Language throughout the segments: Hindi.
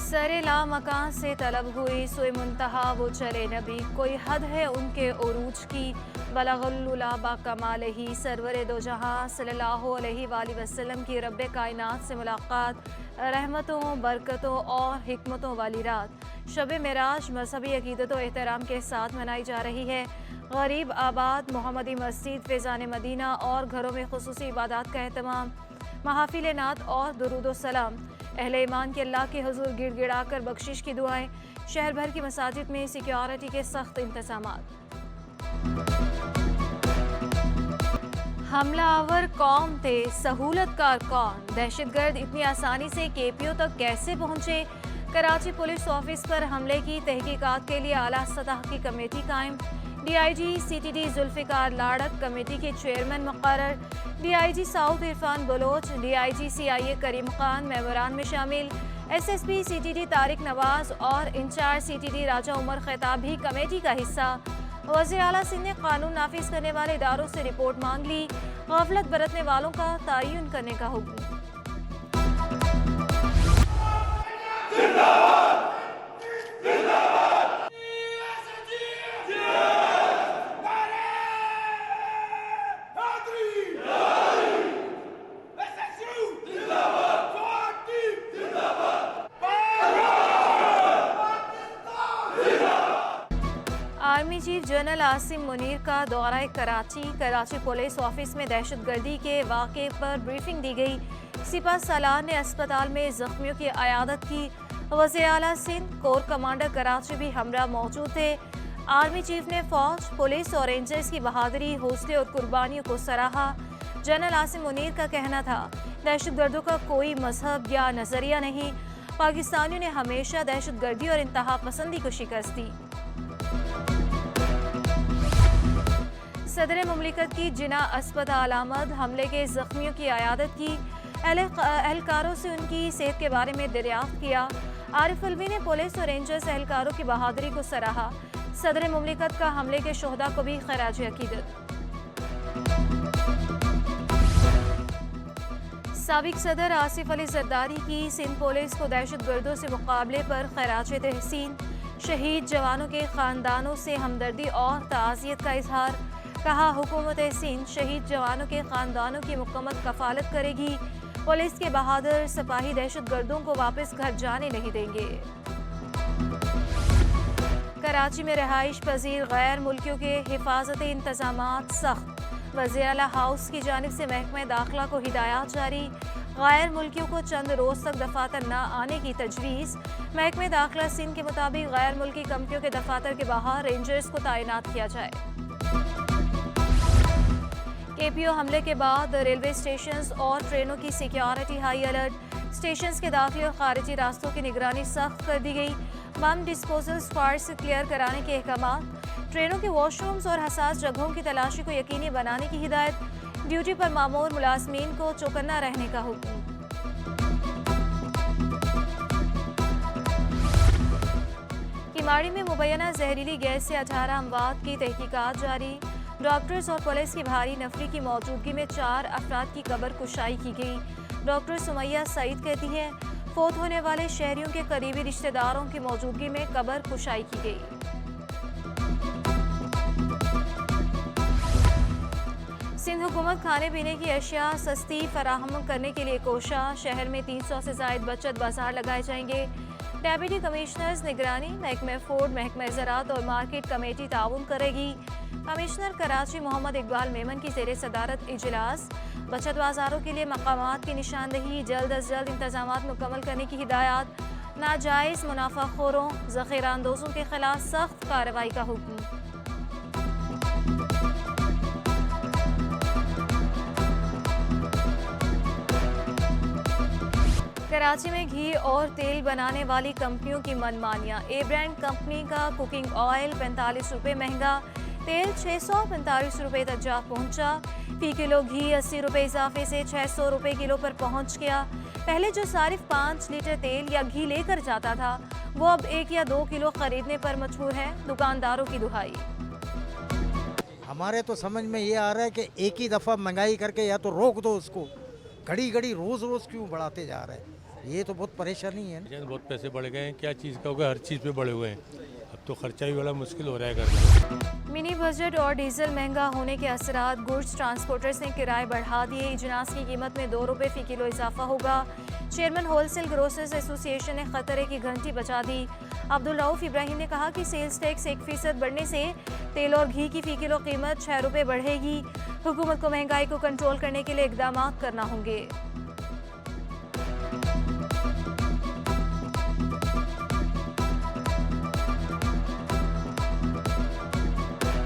सरे ला मकान से तलब हुई सोए मुंतहा वो चले नबी, कोई हद है उनके उरूज की। बलगुल्ला बाकमाल ही सरवर दो जहां सल्लल्लाहु अलैहि वसल्लम की रब्बे कायनात से मुलाकात, रहमतों बरकतों और हिकमतों वाली रात। शब मेराज मजहबी अकीदत व एहतराम के साथ मनाई जा रही है। गरीब आबाद मोहम्मदी मस्जिद फैज़ान मदीना और घरों में खुसूसी इबादत का एहतमाम, महाफिल नात और दुरूद सलाम। अहले ईमान के अल्लाह के हुजूर गिड़गिड़ा कर बख्शिश की दुआएं। शहर भर की मसाजिद में सिक्योरिटी के सख्त इंतजामात। हमलावर कौन थे, सहूलतकार कौन? दहशतगर्द इतनी आसानी से केपीओ तक कैसे पहुंचे? कराची पुलिस ऑफिस पर हमले की तहकीकात के लिए आला सतह की कमेटी कायम। DIG CTD Zulfiqar Ladak committee के चेयरमैन मुकर्रर। DIG South Irfan Baloch, DIG CIA Karim Khan मेमोरान में शामिल। एसएसपी सीटीडी तारिक नवाज और इंचार्ज सीटीडी राजा उमर खैताब भी कमेटी का हिस्सा। वज़ीर आला सिंध ने कानून नाफिज करने वाले इदारों से रिपोर्ट मांग ली। गफलत बरतने वालों का तयन करने का हुक्म। Army chief general Asim Munir का दौरा कराची पुलिस ऑफिस में दहशतगर्दी के वाक़े पर ब्रीफिंग दी गई। सिपा सलार ने अस्पताल में जख्मियों की अयादत की। वज़ीर आला सिंध कोर कमांडर कराची भी हमरा मौजूद थे। आर्मी चीफ ने फौज, पुलिस और रेंजर्स की बहादुरी, हौसले और कुर्बानियों को सराहा। जनरल आसिम मुनीर का कहना था, दहशतगर्दों का कोई मजहब या नजरिया नहीं, पाकिस्तानियों ने हमेशा दहशतगर्दी और इंतहा पसंदी को शिकस्त दी। सदर मुमलिकत की जिना अस्पताल आमद, हमले के जख्मियों की अयादत की। एहलकारों से उनकी सेहत के बारे में दरियाफ्त किया। आरिफ अलवी ने पुलिस और रेंजर्स एहलकारों की बहादुरी को सराहा। सदर मुमलिकत का हमले के शोहदा को भी खराज अकीदत। साबिक सदर आसिफ अली जरदारी की सिंध पुलिस को दहशतगर्दों से मुकाबले पर खराज तहसीन। शहीद जवानों के खानदानों से हमदर्दी और ताज़ियत का इजहार। कहा, हुकूमत सिंध शहीद जवानों के खानदानों की मुकम्मल कफालत करेगी। पुलिस के बहादुर सिपाही दहशतगर्दों को वापस घर जाने नहीं देंगे। कराची में रहाइश पजीर गैर मुल्कियों के हिफाजती इंतजामात सख्त। वज़ीर आला हाउस की जानिब से महकमा दाखिला को हिदायत जारी। गैर मुल्कियों को चंद रोज तक दफातर न आने की तजवीज़। महकमा दाखिला सिंध के मुताबिक गैर मुल्की कंपनियों के दफातर के बाहर रेंजर्स को तैनात किया जाए। केपीओ हमले के बाद रेलवे स्टेशंस और ट्रेनों की सिक्योरिटी हाई अलर्ट। स्टेशंस के दाखिली और खारिजी रास्तों की निगरानी सख्त कर दी गई। बम डिस्पोजल स्क्वाड से क्लियर कराने के अहकाम। ट्रेनों के वॉशरूम्स और हसास जगहों की तलाशी को यकीनी बनाने की हिदायत। ड्यूटी पर मामूर मुलाजमीन को चौकन्ना रहने का हुक्म। किमाड़ी में मुबैना जहरीली गैस से 18 अमवात की तहकीकात जारी। डॉक्टर्स और पुलिस की भारी नफरी की मौजूदगी में 4 अफराद की कब्र कुशाई की गई। डॉक्टर सुमैया सईद कहती हैं, फोत होने वाले शहरियों के करीबी रिश्तेदारों की मौजूदगी में कब्र कुशाई की गई। सिंध हुकूमत खाने पीने की अशिया सस्ती फराहम करने के लिए कोशा। शहर में 300 से जायद बचत बाजार लगाए जाएंगे। डेप्यूटी कमिश्नर्स निगरानी, महकमा फूड, महकमा ज़राअत और मार्केट कमेटी ताउन करेगी। कमिश्नर कराची मोहम्मद इकबाल मेमन की ज़ेरे सदारत इजलास। बचत बाजारों के लिए मकामात की निशानदही, जल्द अज जल्द इंतजामात मुकम्मल करने की हिदायत। नाजायज़ मुनाफाखोरों, ज़ख़ीरा अंदोज़ों के खिलाफ सख्त कार्रवाई का हुक्म। कराची में घी और तेल बनाने वाली कंपनियों की मनमानियाँ। ए ब्रांड कंपनी का कुकिंग ऑयल 45 रुपये महंगा, तेल 645 रुपये तक जा पहुँचा। फी किलो घी 80 रुपये इजाफे से 600 रुपये किलो पर पहुँच गया। पहले जो सारिफ 5 लीटर तेल या घी लेकर जाता था, वो अब 1 या 2 किलो खरीदने पर मजबूर है। दुकानदारों की दुहाई। हमारे तो समझ में ये आ रहा है कि एक ही दफ़ा महंगाई करके या तो रोक दो उसको, घड़ी घड़ी रोज़ रोज़ क्यों बढ़ाते जा रहे हैं? ये तो बहुत परेशानी है ना। बहुत पैसे बढ़ गए हैं, क्या चीज़ का होगा, हर चीज़ पे बढ़े हुए हैं। अब तो खर्चा ही वाला मुश्किल हो रहा है करना। मिनी बजट और डीजल महंगा होने के असरात, गुड्स ट्रांसपोर्टर्स ने किराए बढ़ा दिए। इजनास की कीमत में 2 रुपये फी किलो इजाफा होगा। चेयरमैन होलसेल ग्रोसर्स एसोसिएशन ने खतरे की घंटी बजा दी। अब्दुल रऊफ इब्राहिम ने कहा कि सेल्स टैक्स 1% बढ़ने से तेल और घी की फी किलो कीमत 6 रुपये बढ़ेगी। हुकूमत को महंगाई को कंट्रोल करने के लिए इकदाम करना होंगे।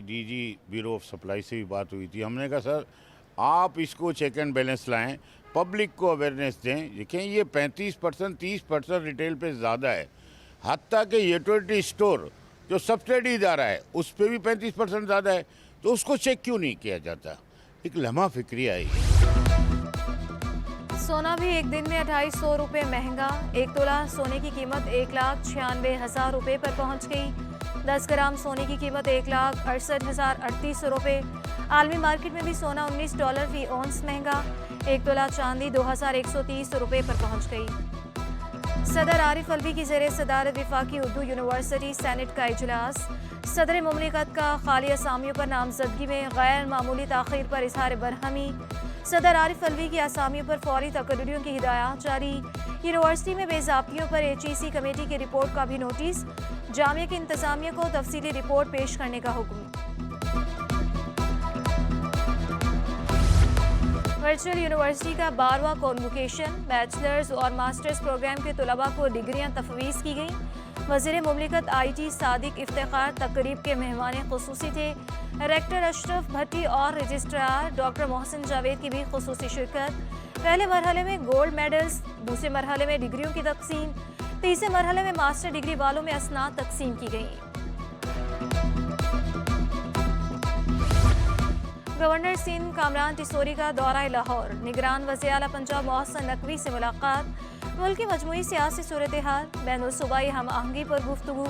डीजी ब्यूरो ऑफ सप्लाई से भी बात हुई थी। हमने कहा सर आप इसको चेक एंड बैलेंस लाएं, पब्लिक को अवेयरनेस दें। देखें ये 35% 30% रिटेल पे ज़्यादा है। हत्ता कि यूटिलिटी स्टोर जो सब्सिडी जा रहा है उस पर भी 35% ज़्यादा है, तो उसको चेक क्यों नहीं किया जाता? एक लम्हा फिक्री आई। सोना भी एक दिन में 250 रुपये महंगा। 1 तोला सोने की कीमत 1,96,000 रुपये पर पहुंच गई। 10 ग्राम सोने की कीमत 1,68,038 रुपये। आलमी मार्केट में भी सोना $19 फी औंस महंगा। 1 तोला चांदी 2,130 रुपये पर पहुंच गई। सदर आरिफ अलवी की ज़ेरे सदारत वफाकी उर्दू यूनिवर्सिटी सेनेट का इजलास। सदर मुमलिकत का खाली असामियों पर नामजदगी में गैर मामूली ताख़ीर पर इजहार बरहमी। सदर आरिफ अलवी की असामियों पर फौरी तकर्रियों की हिदायत जारी। यूनिवर्सिटी में बेज़ाब्तियों पर HEC कमेटी की रिपोर्ट का भी नोटिस। जामिया की इंतज़ामिया को तफसीली रिपोर्ट पेश करने का हुक्म। वर्चुअल यूनिवर्सिटी का 12वां कॉन्वोकेशन। बैचलर्स और मास्टर्स प्रोग्राम के तलबा को डिग्रियां तफवीज़ की गई। वज़ीर मुमलिकत IT सादिक इफ्तिखार तकरीब के मेहमान खुसूसी थे। रेक्टर अशरफ भट्टी और रजिस्ट्रार डॉक्टर मोहसिन जावेद की भी खुसूसी शिरकत। पहले मरहले में गोल्ड मेडल्स, दूसरे मरहले में डिग्रियों की तकसीम, तीसरे मरहले में मास्टर डिग्री वालों में असनाद तकसीम की गई। गवर्नर सिंध कामरान टिसोरी का दौरा लाहौर। निगरान वज़ीर आला पंजाब मोहसिन नकवी से मुलाकात। मुल्क की मजमूई सियासी सूरत हाल, बैनुल सूबाई हम आहंगी पर गुफ्तगू।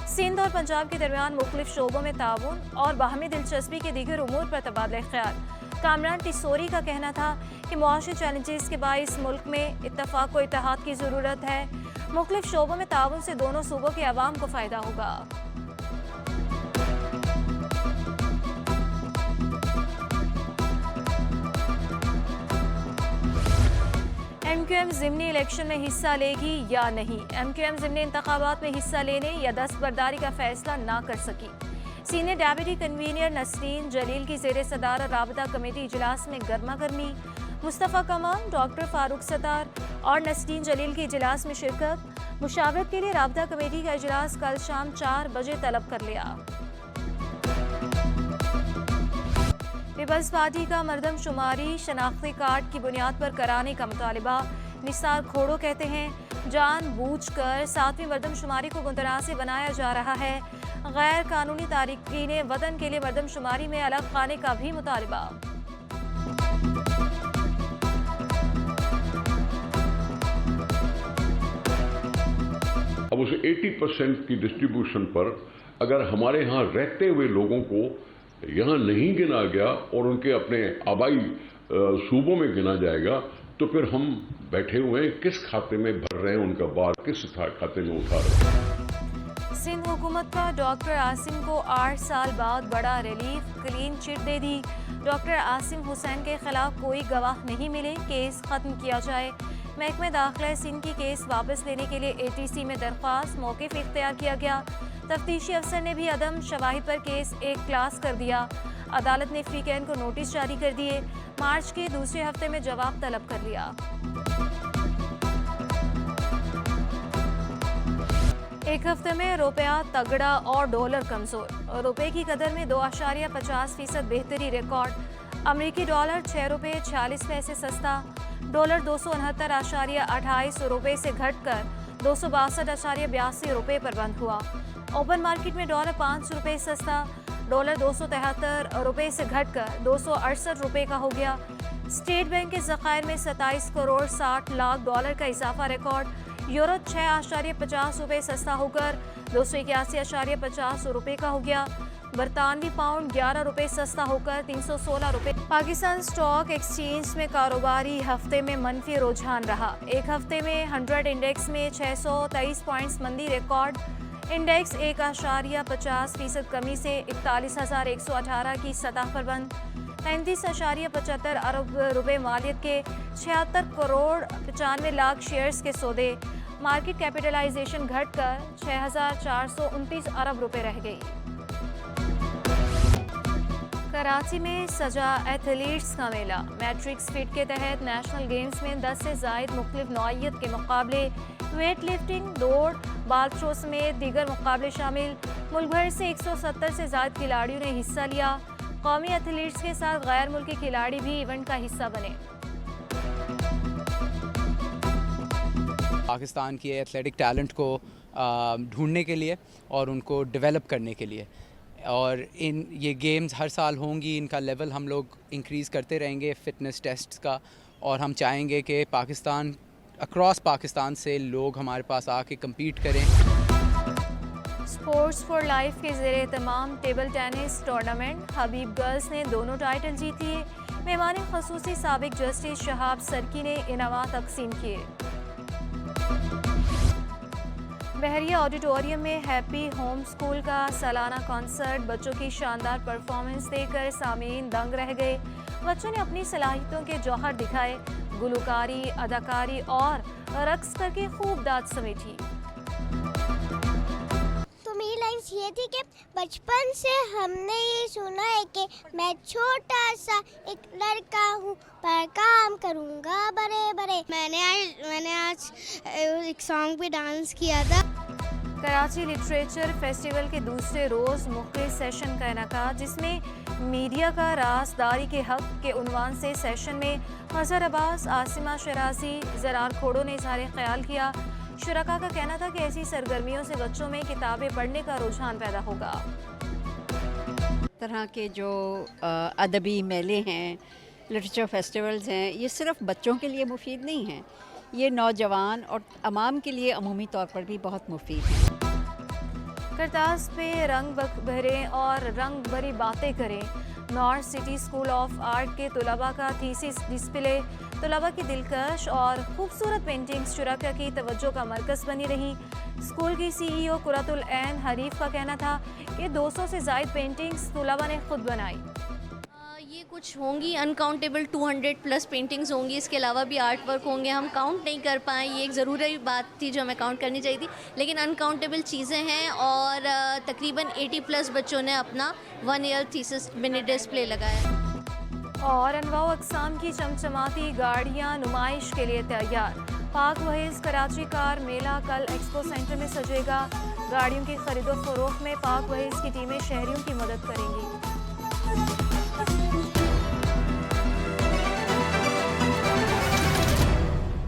सिंध और पंजाब के दरमियान मुख्तलिफ शोबों में ताउन और बाहमी दिलचस्पी के दीगर उमूर पर तबादला ख्याल। कामरान टिसोरी का कहना था कि मुआशी चैलेंजेस के बाइस मुल्क में इत्तफाक व इत्तेहाद की ज़रूरत है। मुख्तलिफ शोबों में ताउन से दोनों सूबों के अवाम को फ़ायदा होगा। MQM ज़िमनी इलेक्शन में हिस्सा लेगी या नहीं? MQM ज़िमनी इंतखाबात में हिस्सा लेने या दस्तबरदारी का फैसला ना कर सकी। सीनियर डेप्यूटी कन्वीनर नसरीन जलील की ज़ेरे सदारत राबता कमेटी इजलास में गर्मा गर्मी। मुस्तफ़ा कमाल, डॉक्टर फारूक सत्तार और नसरीन जलील की इजलास में शिरकत। मुशावरत के लिए राबता कमेटी का इजलास कल शाम 4 बजे तलब कर लिया। पीपल्स पार्टी का मरदमशुमारी शनाख्ती कार्ड की बुनियाद पर कराने का मुतालिबा। निसार खोड़ो कहते हैं जानबूझकर 7वीं मरदमशुमारी को मुतनाज़िर बनाया जा रहा है। गैर कानूनी तारिकीन वतन के लिए मरदमशुमारी में अलग खाने का भी मुतालिबा। अब उस 80% की डिस्ट्रीब्यूशन पर अगर हमारे यहाँ रहते हुए लोगों को यहाँ नहीं गिना गया और उनके अपने आबाई सूबों में गिना जाएगा, तो फिर हम बैठे हुए हैं किस खाते में भर रहे हैं, उनका बार किस खाते में उठा रहे हैं। सिंध हुकूमत का डॉक्टर आसिम को 8 साल बाद बड़ा रिलीफ, क्लीन चिट दे दी। डॉक्टर आसिम हुसैन के खिलाफ कोई गवाह नहीं मिले, केस खत्म किया जाए। महकमे दाखिला सिंध की केस वापस लेने के लिए ATC में दरख्वास्त मौक़िफ़ इख्तियार किया गया। तफ्तीशी अफसर ने भी अदम शवाहिद पर केस एक क्लास कर दिया। अदालत ने फ्रीकैन को नोटिस जारी कर दिए। मार्च के दूसरे हफ्ते में जवाब तलब कर लिया। एक हफ्ते में रुपया तगड़ा और डॉलर कमजोर। रुपए की कदर में 2.50% बेहतरी रिकॉर्ड। अमेरिकी डॉलर 6 रुपये 46 पैसे सस्ता। डॉलर 269.28 रुपये से घटकर 262.82 रुपये पर बंद हुआ। ओपन मार्केट में डॉलर 5 रुपये सस्ता। डॉलर 273 रुपये से घटकर 268 रुपये का हो गया। स्टेट बैंक के ज़खायर में 27 करोड़ 60 लाख डॉलर का इजाफा रिकॉर्ड। यूरो 6.50 रुपये सस्ता होकर 281.50 रुपये का हो गया। बरतानवी पाउंड 11 रुपए सस्ता होकर 316 रुपए। पाकिस्तान स्टॉक एक्सचेंज में कारोबारी हफ्ते में मनफी रुझान रहा। एक हफ्ते में 100 इंडेक्स में 623 पॉइंट्स मंदी रिकॉर्ड। इंडेक्स 1.50% कमी से 41,118 की सतह पर बंद। 35.75 अरब रुपए मालियत के 76 करोड़ 95 लाख शेयर्स के सौदे। मार्केट कैपिटलाइजेशन घटकर 6,429 अरब रुपए रह गई। कराची में सजा एथलीट्स का मेला। मैट्रिक्स फिट के तहत नेशनल गेम्स में 10 से ज़ायद मुख्तलिफ नौइयत के मुकाबले, वेट लिफ्टिंग, दौड़, बाल थ्रो समेत दीगर मुकाबले शामिल। मुल्क भर से 170 से ज़ायद खिलाड़ियों ने हिस्सा लिया। कौमी एथलीट्स के साथ गैर मुल्की खिलाड़ी भी इवेंट का हिस्सा बने। पाकिस्तान की एथलेटिक टैलेंट को ढूंढने के लिए और उनको डेवलप करने के लिए, और ये गेम्स हर साल होंगी, इनका लेवल हम लोग इंक्रीज़ करते रहेंगे फ़िटनेस टेस्ट्स का, और हम चाहेंगे कि पाकिस्तान अक्रॉस पाकिस्तान से लोग हमारे पास आके कम्पीट करें। स्पोर्ट्स फॉर लाइफ के ज़ेरे तमाम टेबल टेनिस टूर्नामेंट हबीब गर्ल्स ने दोनों टाइटल जीत लिए। मेहमान खसूसी साबिक जस्टिस शहाब सरकी ने इनामा तकसीम किए। बहरिया ऑडिटोरियम में हैप्पी होम स्कूल का सालाना कॉन्सर्ट। बच्चों की शानदार परफॉर्मेंस देखकर सामीन दंग रह गए। बच्चों ने अपनी सलाहियतों के जौहर दिखाए। गुलकारी, अदाकारी और रक्स करके खूब दाद समेटी। तो मेरी लाइन्स ये थी कि बचपन से हमने ये सुना है कि मैं छोटा सा एक लड़का हूँ पर काम करूँगा बड़े बड़े। मैंने आज एक सॉन्ग पे डांस किया था। कराची लिटरेचर फेस्टिवल के दूसरे रोज़ मुख्तलिफ सेशन का इनेकाद, जिसमें मीडिया का रासदारी के हक के उन्वान से सेशन में मजहर अब्बास, आसिमा शराजी, जरार खोड़ो ने इज़हार ख्याल किया। शुरका का कहना था कि ऐसी सरगर्मियों से बच्चों में किताबें पढ़ने का रुझान पैदा होगा। तरह के जो अदबी मेले हैं, लिटरेचर फेस्टिवल्स हैं, ये सिर्फ बच्चों के लिए मुफीद नहीं हैं, ये नौजवान और अवाम के लिए अमूमी तौर पर भी बहुत मुफीद है। करतास पे रंग भरें और रंग भरी बातें करें। North city school of art के तलबा का थीसिस डिस्प्ले। तलबा की दिलकश और खूबसूरत पेंटिंग्स शुराका की तवज्जो का मरकज़ बनी रही। स्कूल की CEO कुरतुल ऐन हरीफ का कहना था कि 200 से ज़ायद पेंटिंग्स तलबा ने खुद बनाई। ये कुछ होंगी अनकाउंटेबल 200 प्लस पेंटिंग्स होंगी, इसके अलावा भी आर्ट वर्क होंगे। हम काउंट नहीं कर पाए, ये एक ज़रूरी बात थी जो हमें काउंट करनी चाहिए थी, लेकिन अनकाउंटेबल चीज़ें हैं। और तकरीबन 80 प्लस बच्चों ने अपना 1 ईयर थीसिस मिनी डिस्प्ले लगाया। और अनवाउ अक़साम की चमचमाती गाड़ियाँ नुमाइश के लिए तैयार। पाक वहीज़ कराची कार मेला कल एक्सपो सेंटर में सजेगा। गाड़ियों की खरीदो फरोख्त में पाक वहीज़ की टीमें शहरियों की मदद करेंगी।